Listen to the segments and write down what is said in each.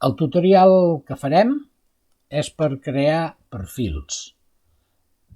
El tutorial que farem és per crear perfils.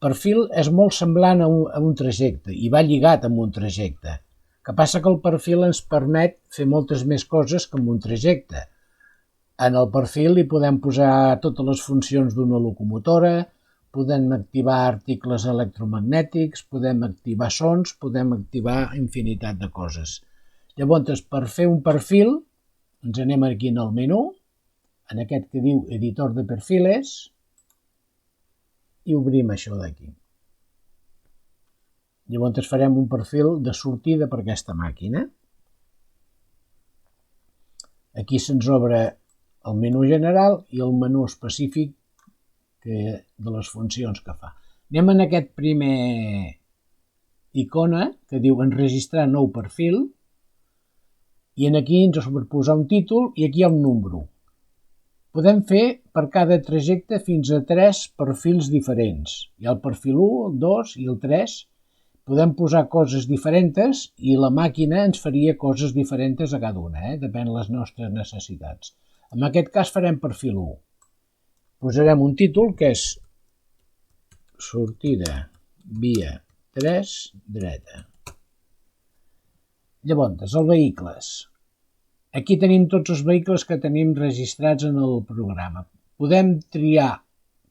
Perfil és molt semblant a un trajecte i va lligat amb un trajecte. El que passa que el perfil ens permet fer moltes més coses que amb un trajecte. En el perfil hi podem posar totes les funcions d'una locomotora, podem activar articles electromagnètics, podem activar sons, podem activar infinitat de coses. Llavors, per fer un perfil, ens anem aquí en el menú, en aquest que diu editor de perfiles, i obrim això d'aquí. Llavors farem un perfil de sortida per aquesta màquina. Aquí se'ns obre el menú general i el menú específic de les funcions que fa. Anem en aquest primer icona que diu enregistrar nou perfil i aquí ens ha posar un títol i aquí hi ha un número. Podem fer per cada trajecte fins a 3 perfils diferents. Hi ha el perfil 1, el 2 i el 3. Podem posar coses diferents i la màquina ens faria coses diferents a cada una, depèn de les nostres necessitats. En aquest cas farem perfil 1. Posarem un títol que és sortida via 3 dreta. Llavors, els vehicles. Aquí tenim tots els vehicles que tenim registrats en el programa. Podem triar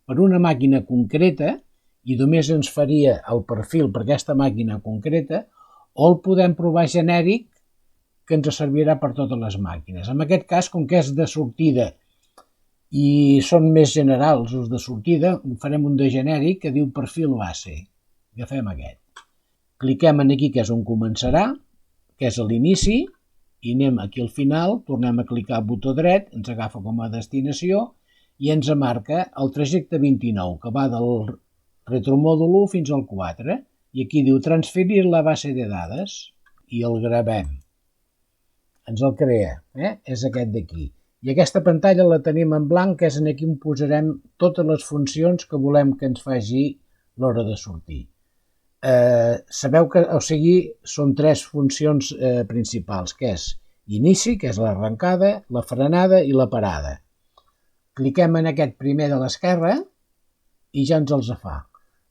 per una màquina concreta i només ens faria el perfil per aquesta màquina concreta, o el podem provar genèric que ens servirà per totes les màquines. En aquest cas, com que és de sortida i són més generals els de sortida, farem un de genèric que diu perfil base. Agafem aquest. Cliquem aquí que és on començarà, que és a l'inici, i anem aquí al final, tornem a clicar al botó dret, ens agafa com a destinació i ens marca el trajecte 29, que va del retromòdul 1 fins al 4. I aquí diu transferir la base de dades i el gravem. Ens el crea, és aquest d'aquí. I aquesta pantalla la tenim en blanc, que és aquí on posarem totes les funcions que volem que ens faci l'hora de sortir. Sabeu que, són 3 funcions principals, que és inici, que és l'arrencada, la frenada i la parada. Cliquem en aquest primer de l'esquerra i ja ens els fa.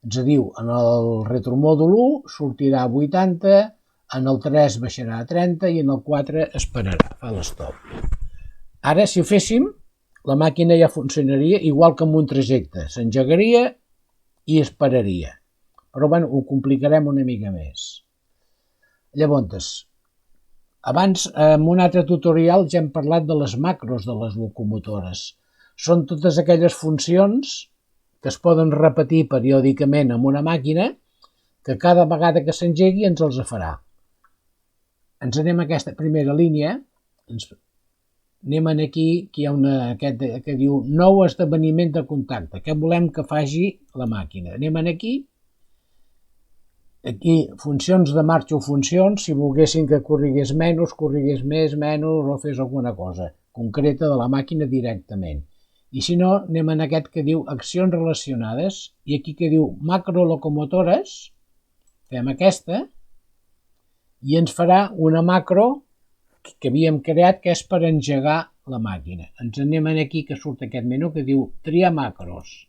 Ens diu, en el retromòdul 1 sortirà a 80, en el 3 baixarà a 30 i en el 4 esperarà, fa l'stop. Ara, si ho féssim, la màquina ja funcionaria igual que amb un trajecte. S'engegaria i esperaria. Però bueno, ho complicarem una mica més. Llavors, abans en un altre tutorial ja hem parlat de les macros de les locomotores. Són totes aquelles funcions que es poden repetir periòdicament en una màquina que cada vegada que s'engegui ens els farà. Ens anem a aquesta primera línia, anem aquí, que hi ha aquest que diu nou esdeveniment de contacte. Què volem que faci la màquina? Anem aquí. Aquí, funcions de marxa o funcions, si volguessin que corrigués més, menys, o fes alguna cosa concreta de la màquina directament. I si no, anem en aquest que diu accions relacionades, i aquí que diu macrolocomotores, fem aquesta, i ens farà una macro que havíem creat, que és per engegar la màquina. Ens anem aquí, que surt aquest menú, que diu triar macros.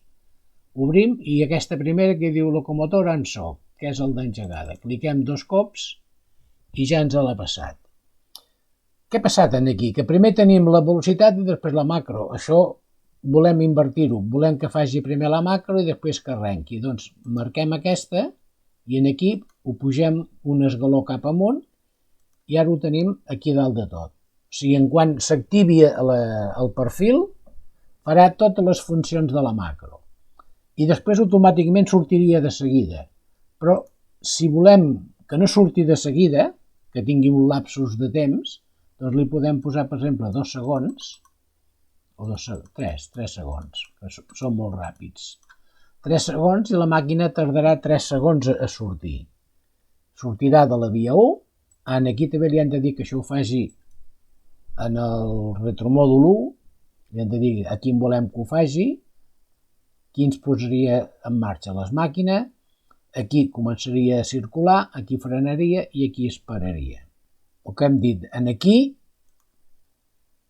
Obrim, i aquesta primera que diu locomotora en so, que és el d'engegada. Cliquem 2 cops i ja ens l'ha passat. Què ha passat aquí? Que primer tenim la velocitat i després la macro. Això volem invertir-ho. Volem que faci primer la macro i després que arrenqui. Doncs marquem aquesta i aquí ho pugem un esgaló cap amunt i ara ho tenim aquí dalt de tot. O sigui, en quan s'activi el perfil, farà totes les funcions de la macro. I després automàticament sortiria de seguida. Però si volem que no surti de seguida, que tingui un lapsus de temps, doncs li podem posar, per exemple, 2 segons, o 3 segons, que són molt ràpids. 3 segons i la màquina tardarà 3 segons a sortir. Sortirà de la via 1, aquí també li hem de dir que això ho faci en el retromòdul 1, li hem de dir a quin volem que ho faci, aquí ens posaria en marxa les màquines, aquí començaria a circular, aquí frenaria i aquí esperaria. El que hem dit en aquí,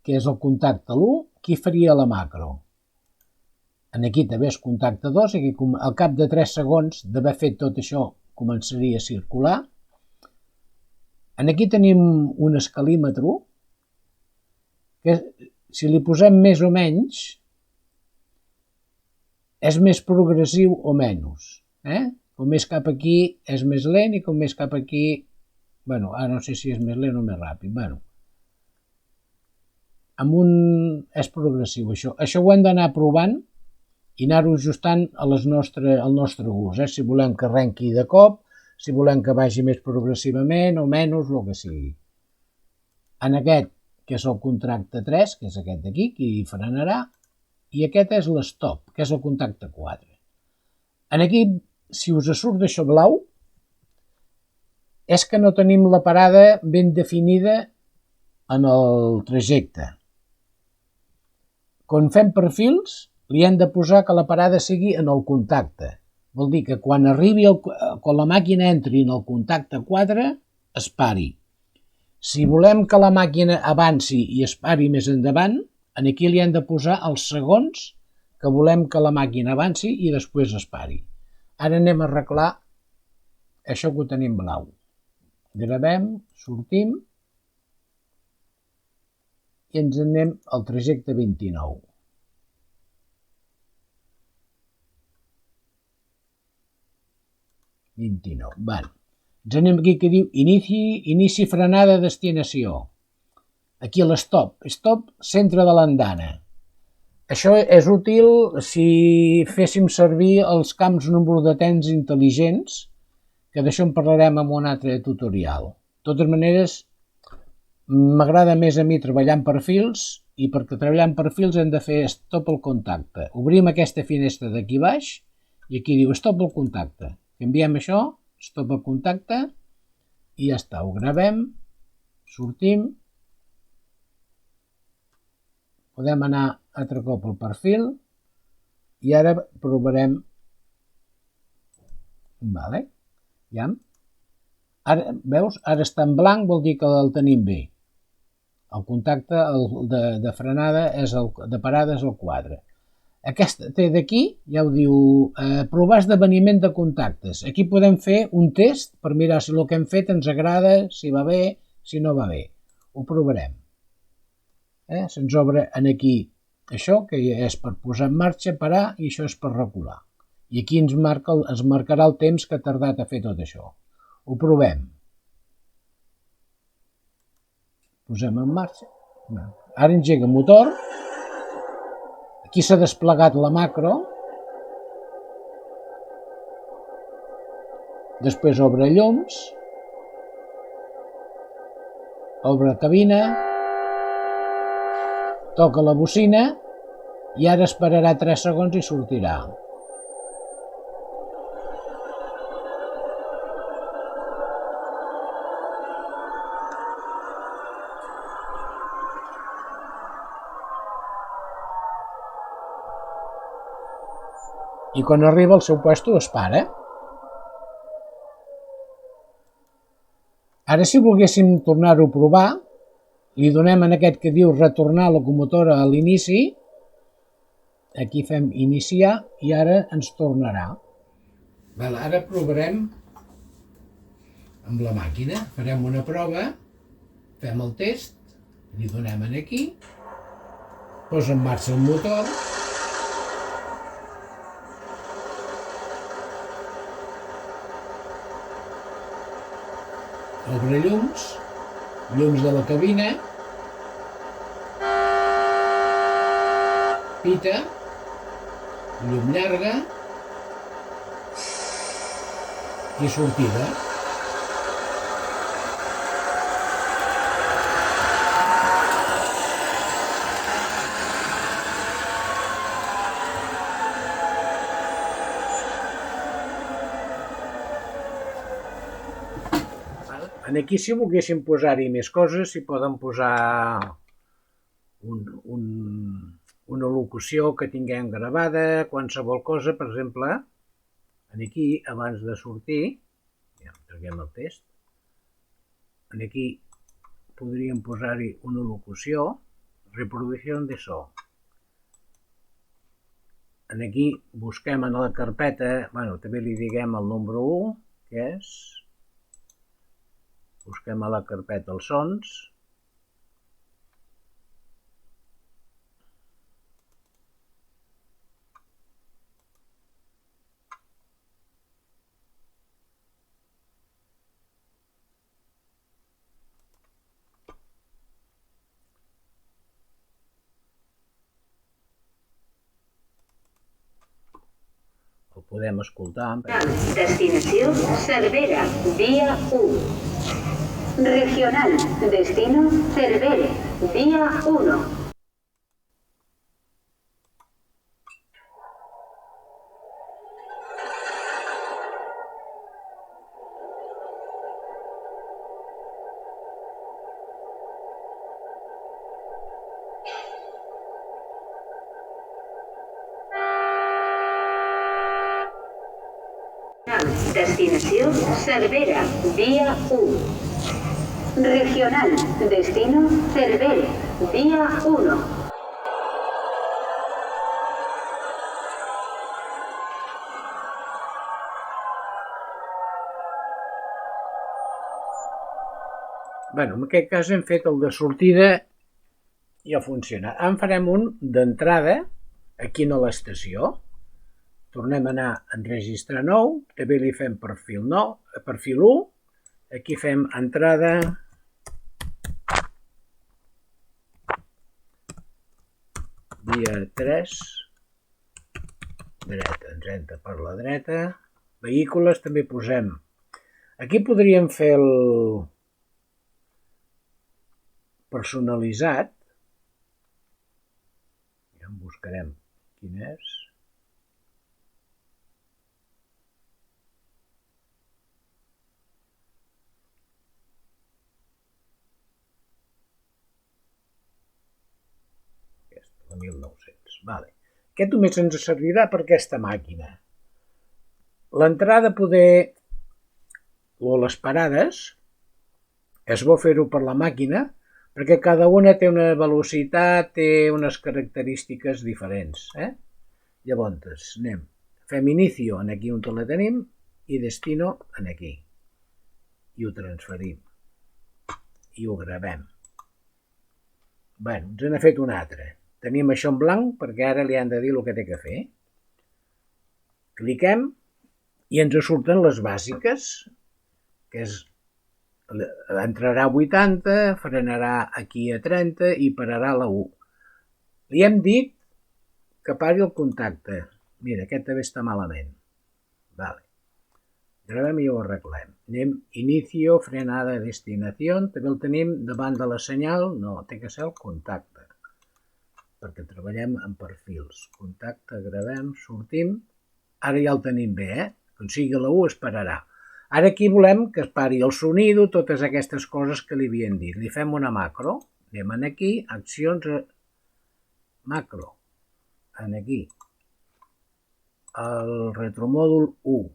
que és el contacte l'1, qui faria la macro? Aquí també és contacte 2, i al cap de 3 segons d'haver fet tot això començaria a circular. Aquí tenim un escalímetre que, si li posem més o menys, és més progressiu o menys. Com més cap aquí és més lent i com més cap aquí, ara no sé si és més lent o més ràpid. És progressiu això. Això ho hem d'anar provant i anar-ho ajustant al nostre gust. Si volem que arrenqui de cop, si volem que vagi més progressivament o menys, el que sigui. En aquest, que és el contacte 3, que és aquest d'aquí, que hi frenarà, i aquest és l'stop, que és el contacte 4. Aquí, si us surt això blau, és que no tenim la parada ben definida en el trajecte. Quan fem perfils, li hem de posar que la parada sigui en el contacte. Vol dir que quan la màquina entri en el contacte 4, es pari. Si volem que la màquina avanci i es pari més endavant, aquí li hem de posar els segons que volem que la màquina avanci i després es pari. Ara anem a arreglar això que ho tenim blau. Gravem, sortim i ens anem al trajecte 29. Ens anem aquí que diu inici frenada destinació. Aquí l'stop, centre de l'andana. Això és útil si féssim servir els camps número de temps intel·ligents, que d'això en parlarem en un altre tutorial. De totes maneres, m'agrada més a mi treballar en perfils, i perquè treballar en perfils hem de fer stop al contacte. Obrim aquesta finestra d'aquí baix i aquí diu stop al contacte. Canviem això, stop al contacte, i ja està. Ho gravem, sortim, podem anar altre cop al perfil i ara provarem. Ara, veus? Ara està en blanc, vol dir que el tenim bé. El contacte de frenada, de parada, és el 4. Aquesta té d'aquí, ja ho diu, provar esdeveniment de contactes. Aquí podem fer un test per mirar si el que hem fet ens agrada, si va bé, si no va bé. Ho provarem. Se'ns obre aquí això, que és per posar en marxa, parar, i això és per recular. I aquí ens marcarà el temps que ha tardat a fer tot això. Ho provem. Posem en marxa. Ara engega el motor. Aquí s'ha desplegat la macro. Després obre llums. Obre cabina. Toca la bocina. I ara esperarà 3 segons i sortirà. I quan arriba al seu puesto es para. Ara, si volguéssim tornar-ho a provar, li donem en aquest que diu retornar locomotora a l'inici. Aquí fem iniciar i ara ens tornarà. Ara provarem amb la màquina. Farem una prova, fem el test, li donem aquí, posa en marxa el motor. Obre llums de la cabina, pita, llum llarga i sortida. Aquí, si volguéssim posar-hi més coses, s'hi poden posar una locució que tinguem gravada, qualsevol cosa. Per exemple, aquí, abans de sortir, ja traguem el test, aquí podríem posar-hi una locució, reproducció de so. aquí busquem en la carpeta, també li diguem el número 1, que és, busquem a la carpeta els sons, el podem escoltar. Destinació Cervera, via 1. Regional, destino Cervera, via 1. Destinació Cervera, via 1. Regional, destino Cervera, via 1. En aquest cas hem fet el de sortida i ha funcionat. En farem un d'entrada aquí a l'estació. Tornem a anar a enregistrar nou, també li fem perfil 1, aquí fem entrada, via 3, dreta, ens entra per la dreta, vehicles també posem, aquí podríem fer el personalitzat, ja en buscarem quin és, de 1900. Aquest només ens servirà per aquesta màquina. L'entrada o les parades és bo fer-ho per la màquina perquè cada una té una velocitat, té unes característiques diferents. Llavors fem inicio aquí on la tenim i destino aquí. I ho transferim. I ho gravem. Ens n'ha fet un altre. Tenim això en blanc perquè ara li han de dir el que té que fer. Cliquem i ens surten les bàsiques, que és, entrarà a 80, frenarà aquí a 30 i pararà a la 1. Li hem dit que pari el contacte. Mira, aquest també està malament. Gravem i ho arreglem. Anem inicio, frenada, destinació, també el tenim davant de la senyal, no, té que ser el contacte. Perquè treballem en perfils. Contacte, gravem, sortim. Ara ja el tenim bé, Quan sigui la 1 es pararà. Ara aquí volem que es pari el sonido, totes aquestes coses que li havien dit. Li fem una macro. Anem aquí, accions, macro. Aquí. El retromòdul 1.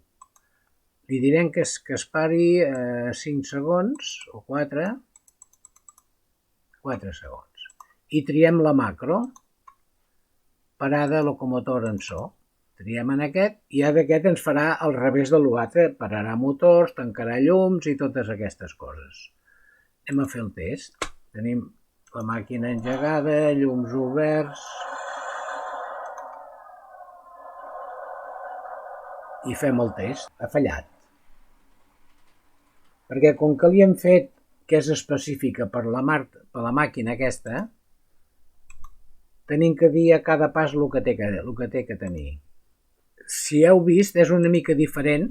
Li direm que es pari 5 segons o 4. 4 segons. I triem la macro. Parada locomotor en so. Triem en aquest i ara aquest ens farà al revés de l'altre. Pararà motors, tancarà llums i totes aquestes coses. Anem a fer el test. Tenim la màquina engegada, llums oberts. I fem el test. Ha fallat. Perquè com que li hem fet que és específica per la màquina aquesta, tenim que dir a cada pas el que té que tenir. Si heu vist, és una mica diferent.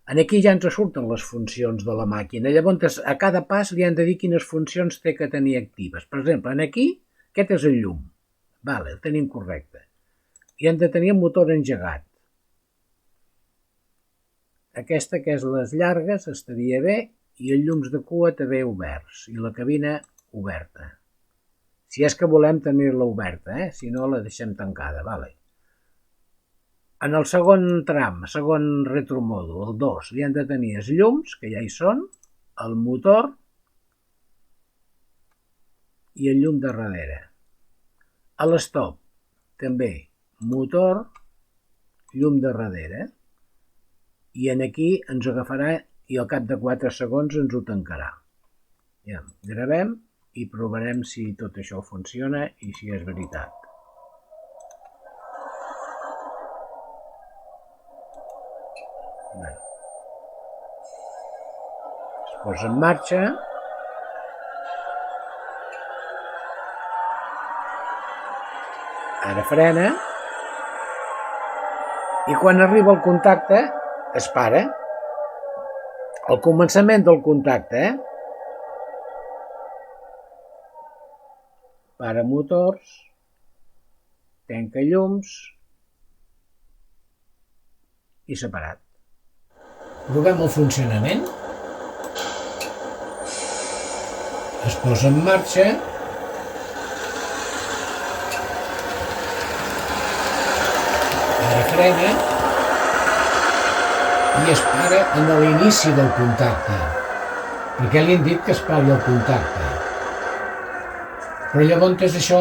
Aquí ja ens surten les funcions de la màquina. Llavors, a cada pas li han de dir quines funcions té que tenir actives. Per exemple, aquí, aquest és el llum. El tenim correcte. I han de tenir el motor engegat. Aquesta, que és les llargues, estaria bé, i els llums de cua també oberts, i la cabina oberta. Si és que volem tenir-la oberta, si no la deixem tancada. En el segon tram, segon retromòdul, el 2, li han de tenir els llums, que ja hi són, el motor i el llum de darrere. A l'estop, també, motor, llum de darrere. I en aquí ens agafarà i al cap de 4 segons ens ho tancarà. Ja, gravem i provarem si tot això funciona i si és veritat. Bé. Es posa en marxa. Ara frena. I quan arriba al contacte es para. Al començament del contacte, para motors, tanca llums i separat. Provem el funcionament. Es posa en marxa. Ara frena. I es para en l'inici del contacte, perquè li han dit que es pari el contacte. Però llavors això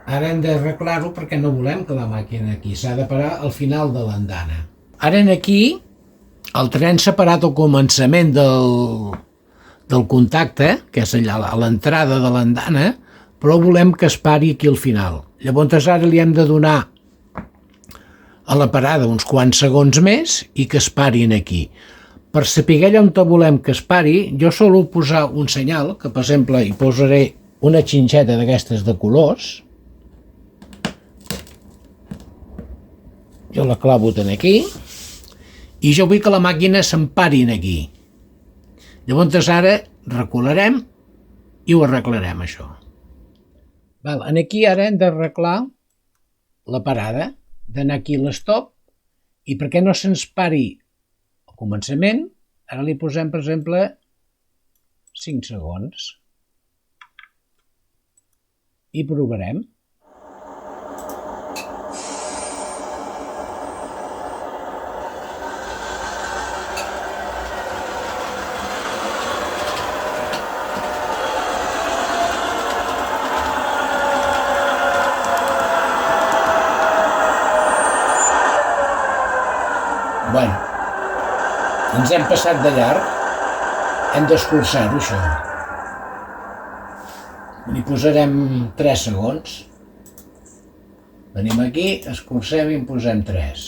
ara hem d'arreglar-ho perquè no volem que la màquina aquí s'ha de parar al final de l'andana. Ara aquí el tren separat al començament del contacte, que és allà a l'entrada de l'andana, però volem que es pari aquí al final. Llavors ara li hem de donar a la parada uns quants segons més i que es parin aquí. Per saber allà on volem que es pari, jo solo posar un senyal, que per exemple hi posaré una xinxeta d'aquestes de colors. Jo la clavo aquí i jo vull que la màquina s'empari aquí. Llavors ara recularem i ho arreglarem això. Aquí ara hem d'arreglar la parada, d'anar aquí a l'estop, i perquè no se'ns pari al començament, ara li posem, per exemple, 5 segons. I provarem. Bueno, ens hem passat de llarg, hem d'escurçar-ho això. Li posarem 3 segons. Venim aquí, escurcem i en posem 3.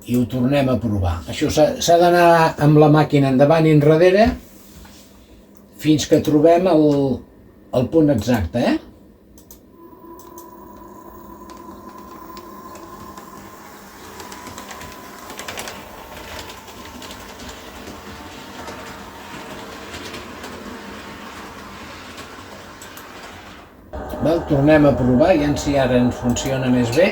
I ho tornem a provar. Això s'ha d'anar amb la màquina endavant i enrere fins que trobem el punt exacte, Tornem a provar, i si ara ens funciona més bé.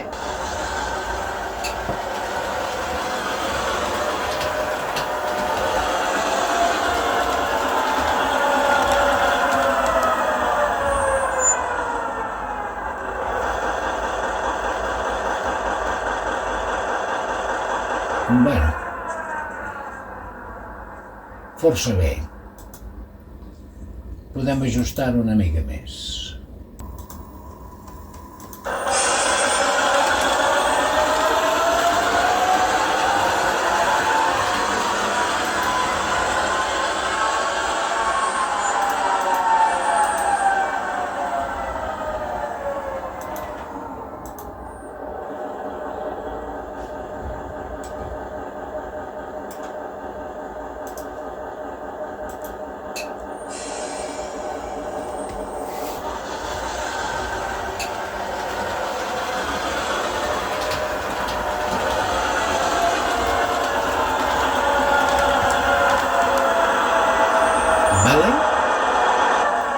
Bueno, força bé. Podem ajustar-ho una mica més.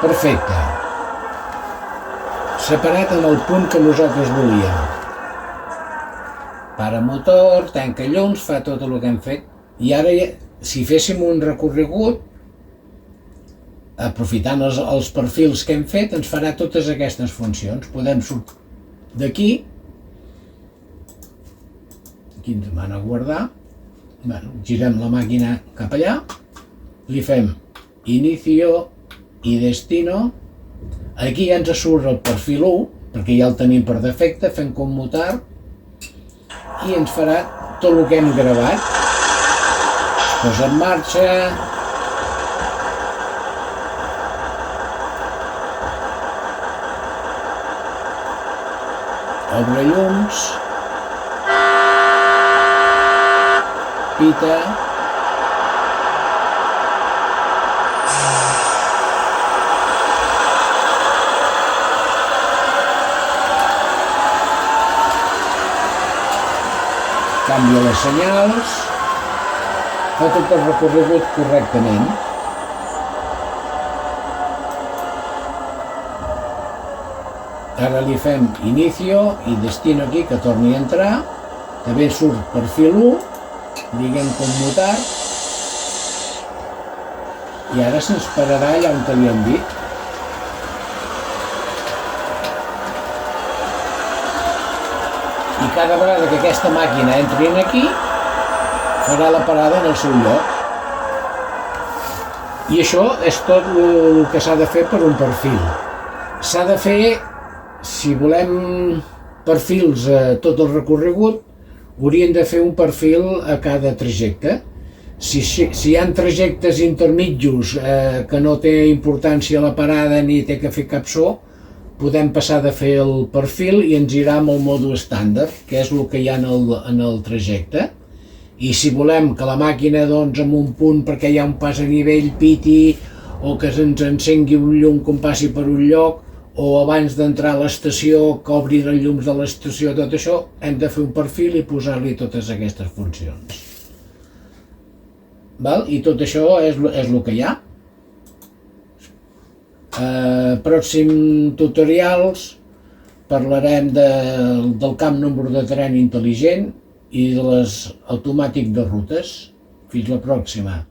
Perfecte. Separat en el punt que nosaltres volíem. Para motor, tanca llums, fa tot el que hem fet. I ara, si féssim un recorregut, aprofitant els perfils que hem fet, ens farà totes aquestes funcions. Podem sortir d'aquí, aquí ens demana guardar, girem la màquina cap allà, li fem inicio i destino. Aquí ja ens surt el perfil 1, perquè ja el tenim per defecte, fem commutar i ens farà tot el que hem gravat. Es posa en marxa. Obre llums. Pita. Canvia les senyals, fa tot el recorregut correctament. Ara li fem inicio i destino aquí, que torni a entrar, també surt perfil 1, diguem commutar, i ara se'ns pararà allà on li hem dit. I cada vegada que aquesta màquina entri aquí, farà la parada en el seu lloc. I això és tot el que s'ha de fer per un perfil. S'ha de fer, si volem perfils a tot el recorregut, hauríem de fer un perfil a cada trajecte. Si hi ha trajectes intermitjos que no té importància la parada ni té que fer cap so, podem passar de fer el perfil i ens irà amb el mòdul estàndard, que és el que hi ha en el trajecte. I si volem que la màquina, doncs, en un punt, perquè hi ha un pas a nivell, piti, o que ens encengui un llum quan passi per un lloc, o abans d'entrar a l'estació, que obri els llums de l'estació, tot això, hem de fer un perfil i posar-li totes aquestes funcions. I tot això és el que hi ha. Pròxim tutorials parlarem del camp número de tren intel·ligent i de les automàtic de rutes. Fins la pròxima.